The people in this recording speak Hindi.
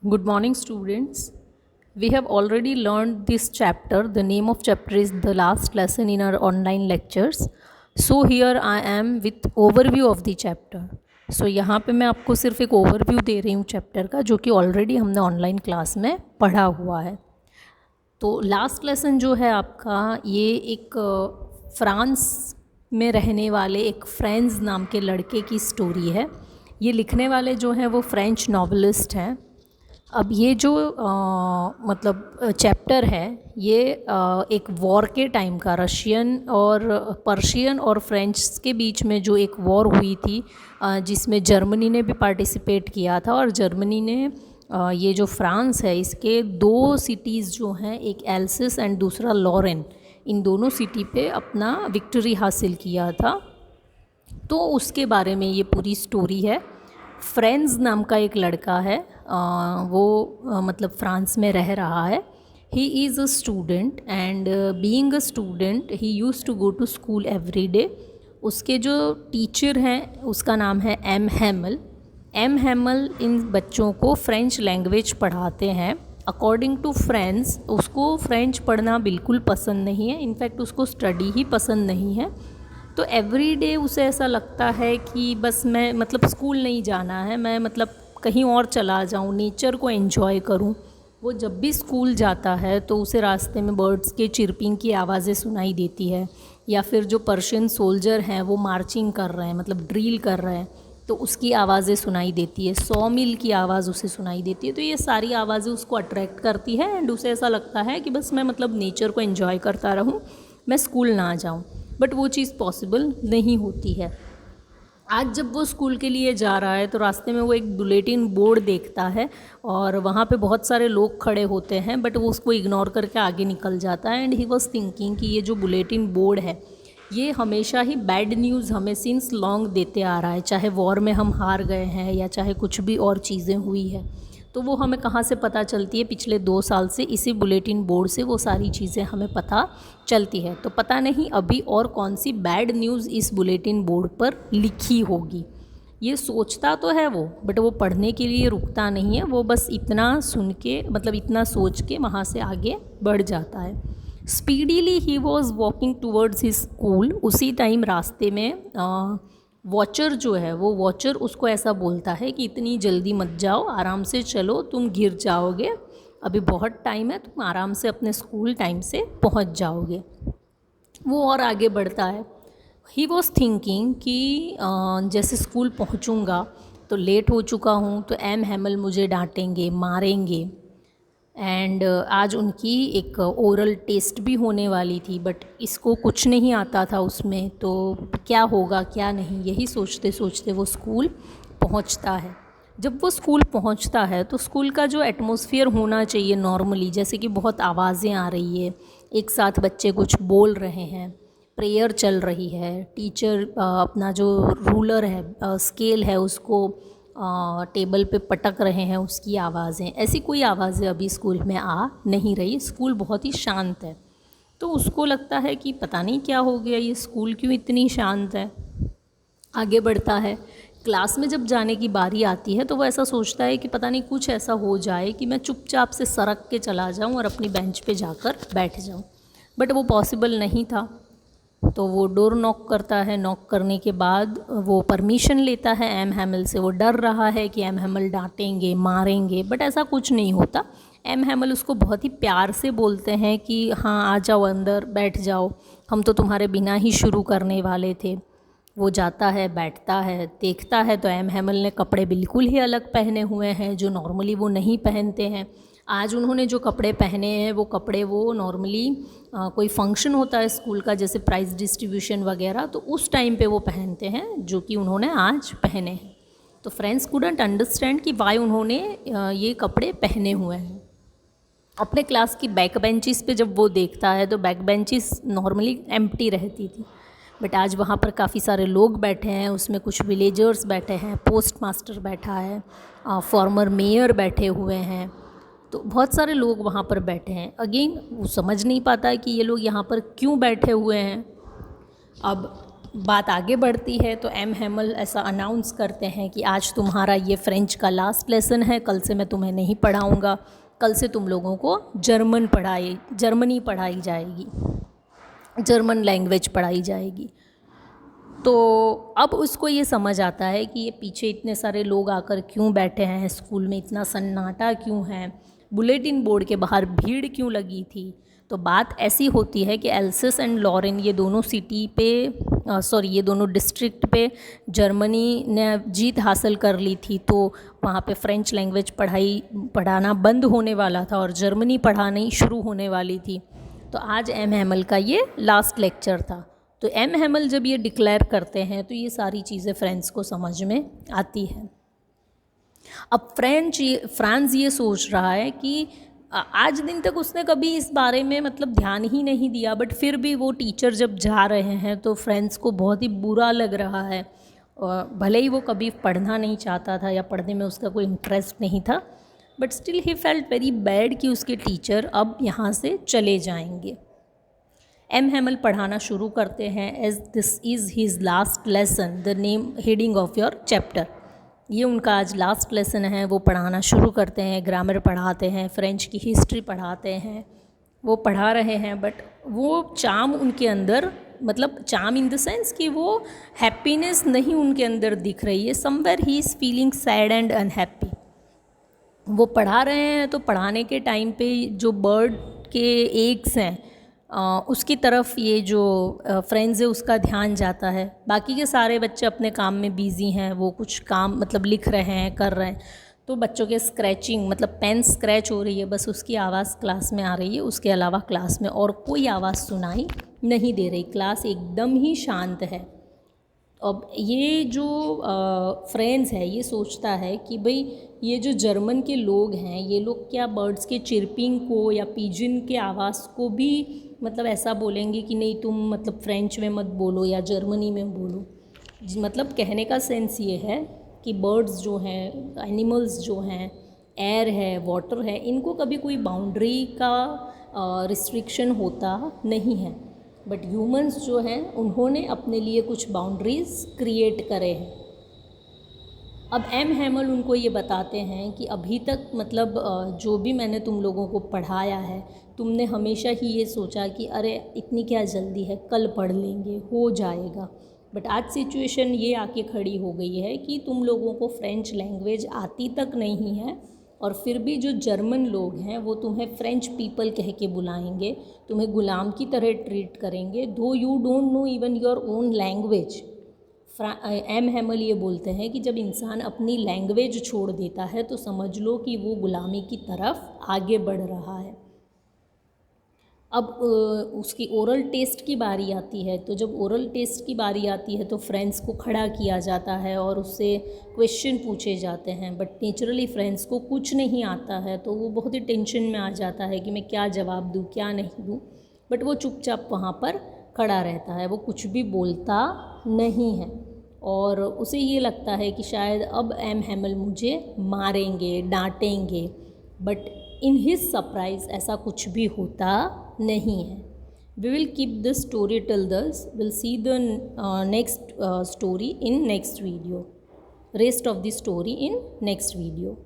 Good morning, students. We have already learned this chapter. The name of chapter is the last lesson in our online lectures. So here I am with overview of the chapter. So यहाँ पे मैं आपको सिर्फ एक ओवरव्यू दे रही हूँ चैप्टर का, जो कि ऑलरेडी हमने ऑनलाइन क्लास में पढ़ा हुआ है। तो लास्ट लेसन जो है आपका, ये एक फ्रांस में रहने वाले एक फ्रेंड्स नाम के लड़के की स्टोरी है। ये लिखने वाले जो हैं वो फ्रेंच नॉवलिस्ट हैं। अब ये जो मतलब चैप्टर है, ये एक वॉर के टाइम का, रशियन और पर्शियन और फ्रेंच के बीच में जो एक वॉर हुई थी, जिसमें जर्मनी ने भी पार्टिसिपेट किया था। और जर्मनी ने ये जो फ्रांस है, इसके दो सिटीज़ जो हैं, एक एल्सिस एंड दूसरा लॉरेन, इन दोनों सिटी पे अपना विक्ट्री हासिल किया था। तो उसके बारे में ये पूरी स्टोरी है। फ्रेंड्स नाम का एक लड़का है, वो मतलब फ्रांस में रह रहा है। He is a student and being a student he used to go to school every day. उसके जो टीचर हैं उसका नाम है एम हैमल। एम हैमल इन बच्चों को फ्रेंच लैंग्वेज पढ़ाते हैं। अकॉर्डिंग टू फ्रेंड्स, उसको फ्रेंच पढ़ना बिल्कुल पसंद नहीं है, इनफैक्ट उसको स्टडी ही पसंद नहीं है। तो एवरी डे उसे ऐसा लगता है कि बस मैं मतलब स्कूल नहीं जाना है, मैं मतलब कहीं और चला जाऊँ, नेचर को एंजॉय करूँ। वो जब भी स्कूल जाता है तो उसे रास्ते में बर्ड्स के चिरपिंग की आवाज़ें सुनाई देती है, या फिर जो पर्शियन सोल्जर हैं वो मार्चिंग कर रहे हैं, मतलब ड्रिल कर रहे हैं, तो उसकी आवाज़ें सुनाई देती है। सॉ मिल की आवाज़ उसे सुनाई देती है। तो ये सारी आवाज़ें उसको अट्रैक्ट करती है एंड उसे ऐसा लगता है कि बस मैं मतलब नेचर को एंजॉय करता रहूँ, मैं स्कूल ना जाऊँ। बट वो चीज़ पॉसिबल नहीं होती है। आज जब वो स्कूल के लिए जा रहा है तो रास्ते में वो एक बुलेटिन बोर्ड देखता है, और वहाँ पे बहुत सारे लोग खड़े होते हैं, बट वो उसको इग्नोर करके आगे निकल जाता है। एंड ही वॉज थिंकिंग कि ये जो बुलेटिन बोर्ड है, ये हमेशा ही बैड न्यूज़ हमें सिंस लॉन्ग देते आ रहा है, चाहे वॉर में हम हार गए हैं या चाहे कुछ भी और चीज़ें हुई है, तो वो हमें कहाँ से पता चलती है? पिछले 2 साल से इसी बुलेटिन बोर्ड से वो सारी चीज़ें हमें पता चलती है। तो पता नहीं अभी और कौन सी बैड न्यूज़ इस बुलेटिन बोर्ड पर लिखी होगी। ये सोचता तो है वो, बट वो पढ़ने के लिए रुकता नहीं है। वो बस इतना सुन के, मतलब इतना सोच के वहाँ से आगे बढ़ जाता है। Speedily he was walking towards his school. उसी टाइम रास्ते में वॉचर जो है, वो वॉचर उसको ऐसा बोलता है कि इतनी जल्दी मत जाओ, आराम से चलो, तुम गिर जाओगे, अभी बहुत टाइम है, तुम आराम से अपने स्कूल टाइम से पहुंच जाओगे। वो और आगे बढ़ता है। ही वॉज थिंकिंग कि जैसे स्कूल पहुंचूंगा तो लेट हो चुका हूँ, तो एम हैमल मुझे डांटेंगे, मारेंगे। एंड आज उनकी एक ओरल टेस्ट भी होने वाली थी, बट इसको कुछ नहीं आता था उसमें, तो क्या होगा क्या नहीं, यही सोचते सोचते वो स्कूल पहुंचता है। जब वो स्कूल पहुंचता है तो स्कूल का जो एटमॉस्फेयर होना चाहिए नॉर्मली, जैसे कि बहुत आवाज़ें आ रही है, एक साथ बच्चे कुछ बोल रहे हैं, प्रेयर चल रही है, टीचर अपना जो रूलर है, स्केल है, उसको टेबल पे पटक रहे हैं, उसकी आवाज़ें, ऐसी कोई आवाज़ें अभी स्कूल में आ नहीं रही। स्कूल बहुत ही शांत है। तो उसको लगता है कि पता नहीं क्या हो गया, ये स्कूल क्यों इतनी शांत है। आगे बढ़ता है। क्लास में जब जाने की बारी आती है तो वो ऐसा सोचता है कि पता नहीं कुछ ऐसा हो जाए कि मैं चुपचाप से सरक के चला जाऊं और अपनी बेंच पे जाकर बैठ जाऊं, बट वो पॉसिबल नहीं था। तो वो डोर नॉक करता है। नॉक करने के बाद वो परमिशन लेता है एम हैमल से। वो डर रहा है कि एम हैमल डांटेंगे, मारेंगे, बट ऐसा कुछ नहीं होता। एम हैमल उसको बहुत ही प्यार से बोलते हैं कि हाँ आ जाओ, अंदर बैठ जाओ, हम तो तुम्हारे बिना ही शुरू करने वाले थे। वो जाता है, बैठता है, देखता है तो एम हैमल ने कपड़े बिल्कुल ही अलग पहने हुए हैं, जो नॉर्मली वो नहीं पहनते हैं। आज उन्होंने जो कपड़े पहने हैं वो कपड़े वो नॉर्मली कोई फंक्शन होता है स्कूल का, जैसे प्राइज़ डिस्ट्रीब्यूशन वगैरह, तो उस टाइम पे वो पहनते हैं, जो कि उन्होंने आज पहने हैं। तो फ्रेंड्स कुडंट अंडरस्टैंड कि वाई उन्होंने ये कपड़े पहने हुए हैं। अपने क्लास की बैक बेंचेस पे जब वो देखता है तो बैक बेंचेस नॉर्मली एम्प्टी रहती थी, बट आज वहाँ पर काफ़ी सारे लोग बैठे हैं। उसमें कुछ विलेजर्स बैठे हैं, पोस्ट मास्टर बैठा है, फॉर्मर मेयर बैठे हुए हैं, तो बहुत सारे लोग वहाँ पर बैठे हैं। अगेन वो समझ नहीं पाता कि ये लोग यहाँ पर क्यों बैठे हुए हैं। अब बात आगे बढ़ती है तो एम हैमल ऐसा अनाउंस करते हैं कि आज तुम्हारा ये फ्रेंच का लास्ट लेसन है, कल से मैं तुम्हें नहीं पढ़ाऊँगा, कल से तुम लोगों को जर्मनी पढ़ाई जाएगी, जर्मन लैंग्वेज पढ़ाई जाएगी। तो अब उसको ये समझ आता है कि ये पीछे इतने सारे लोग आकर क्यों बैठे हैं, स्कूल में इतना सन्नाटा क्यों है, बुलेटिन बोर्ड के बाहर भीड़ क्यों लगी थी। तो बात ऐसी होती है कि एल्सेस एंड लॉरेन ये दोनों ये दोनों डिस्ट्रिक्ट पे जर्मनी ने जीत हासिल कर ली थी, तो वहाँ पे फ्रेंच लैंग्वेज पढ़ाना बंद होने वाला था और जर्मनी पढ़ानी शुरू होने वाली थी। तो आज एम हैमल का ये लास्ट लेक्चर था। तो एम हैमल जब ये डिक्लेयर करते हैं तो ये सारी चीज़ें फ्रांस को समझ में आती है। अब फ्रांस ये सोच रहा है कि आज दिन तक उसने कभी इस बारे में मतलब ध्यान ही नहीं दिया, बट फिर भी वो टीचर जब जा रहे हैं तो फ्रांस को बहुत ही बुरा लग रहा है। भले ही वो कभी पढ़ना नहीं चाहता था या पढ़ने में उसका कोई इंटरेस्ट नहीं था, but still he felt very bad कि उसके टीचर अब यहाँ से चले जाएंगे। एम हैमल पढ़ाना शुरू करते हैं। As this is his last lesson the name heading of your chapter, ये उनका आज लास्ट लेसन है। वो पढ़ाना शुरू करते हैं, ग्रामर पढ़ाते हैं, फ्रेंच की हिस्ट्री पढ़ाते हैं, वो पढ़ा रहे हैं। बट वो चार्म उनके अंदर, मतलब चार्म इन द सेंस कि वो हैप्पीनेस नहीं उनके अंदर दिख रही है। Somewhere he is feeling sad and unhappy. वो पढ़ा रहे हैं तो पढ़ाने के टाइम पे जो बर्ड के एग्स हैं उसकी तरफ ये जो फ्रेंड्स है उसका ध्यान जाता है। बाकी के सारे बच्चे अपने काम में बिज़ी हैं, वो कुछ काम मतलब लिख रहे हैं, कर रहे हैं। तो बच्चों के स्क्रैचिंग मतलब पेन स्क्रैच हो रही है, बस उसकी आवाज़ क्लास में आ रही है। उसके अलावा क्लास में और कोई आवाज़ सुनाई नहीं दे रही, क्लास एकदम ही शांत है। अब ये जो फ्रेंड्स है ये सोचता है कि भाई ये जो जर्मन के लोग हैं ये लोग क्या बर्ड्स के चिरपिंग को या पिजन के आवाज़ को भी मतलब ऐसा बोलेंगे कि नहीं तुम मतलब फ्रेंच में मत बोलो या जर्मनी में बोलो। मतलब कहने का सेंस ये है कि बर्ड्स जो हैं, एनिमल्स जो हैं, एयर है, वाटर है, इनको कभी कोई बाउंड्री का रिस्ट्रिक्शन होता नहीं है। बट ह्यूमंस जो हैं उन्होंने अपने लिए कुछ बाउंड्रीज़ क्रिएट करे हैं। अब एम हैमल उनको ये बताते हैं कि अभी तक मतलब जो भी मैंने तुम लोगों को पढ़ाया है, तुमने हमेशा ही ये सोचा कि अरे इतनी क्या जल्दी है, कल पढ़ लेंगे, हो जाएगा। बट आज सिचुएशन ये आके खड़ी हो गई है कि तुम लोगों को फ्रेंच लैंग्वेज आती तक नहीं है और फिर भी जो जर्मन लोग हैं वो तुम्हें फ्रेंच पीपल कह के बुलाएंगे, तुम्हें गुलाम की तरह ट्रीट करेंगे, though you don't know even your own language. M Hamel ये बोलते हैं कि जब इंसान अपनी लैंग्वेज छोड़ देता है तो समझ लो कि वो गुलामी की तरफ आगे बढ़ रहा है। अब उसकी ओरल टेस्ट की बारी आती है, तो जब ओरल टेस्ट की बारी आती है तो फ्रेंड्स को खड़ा किया जाता है और उससे क्वेश्चन पूछे जाते हैं। बट नेचुरली फ्रेंड्स को कुछ नहीं आता है तो वो बहुत ही टेंशन में आ जाता है कि मैं क्या जवाब दूँ, क्या नहीं दूँ। बट वो चुपचाप वहाँ पर खड़ा रहता है, वो कुछ भी बोलता नहीं है और उसे ये लगता है कि शायद अब एम हैमल मुझे मारेंगे, डांटेंगे। बट इन हिज सरप्राइज ऐसा कुछ भी होता नहीं है। We will keep the story till this, will see the next story in next video, rest of the story in next video.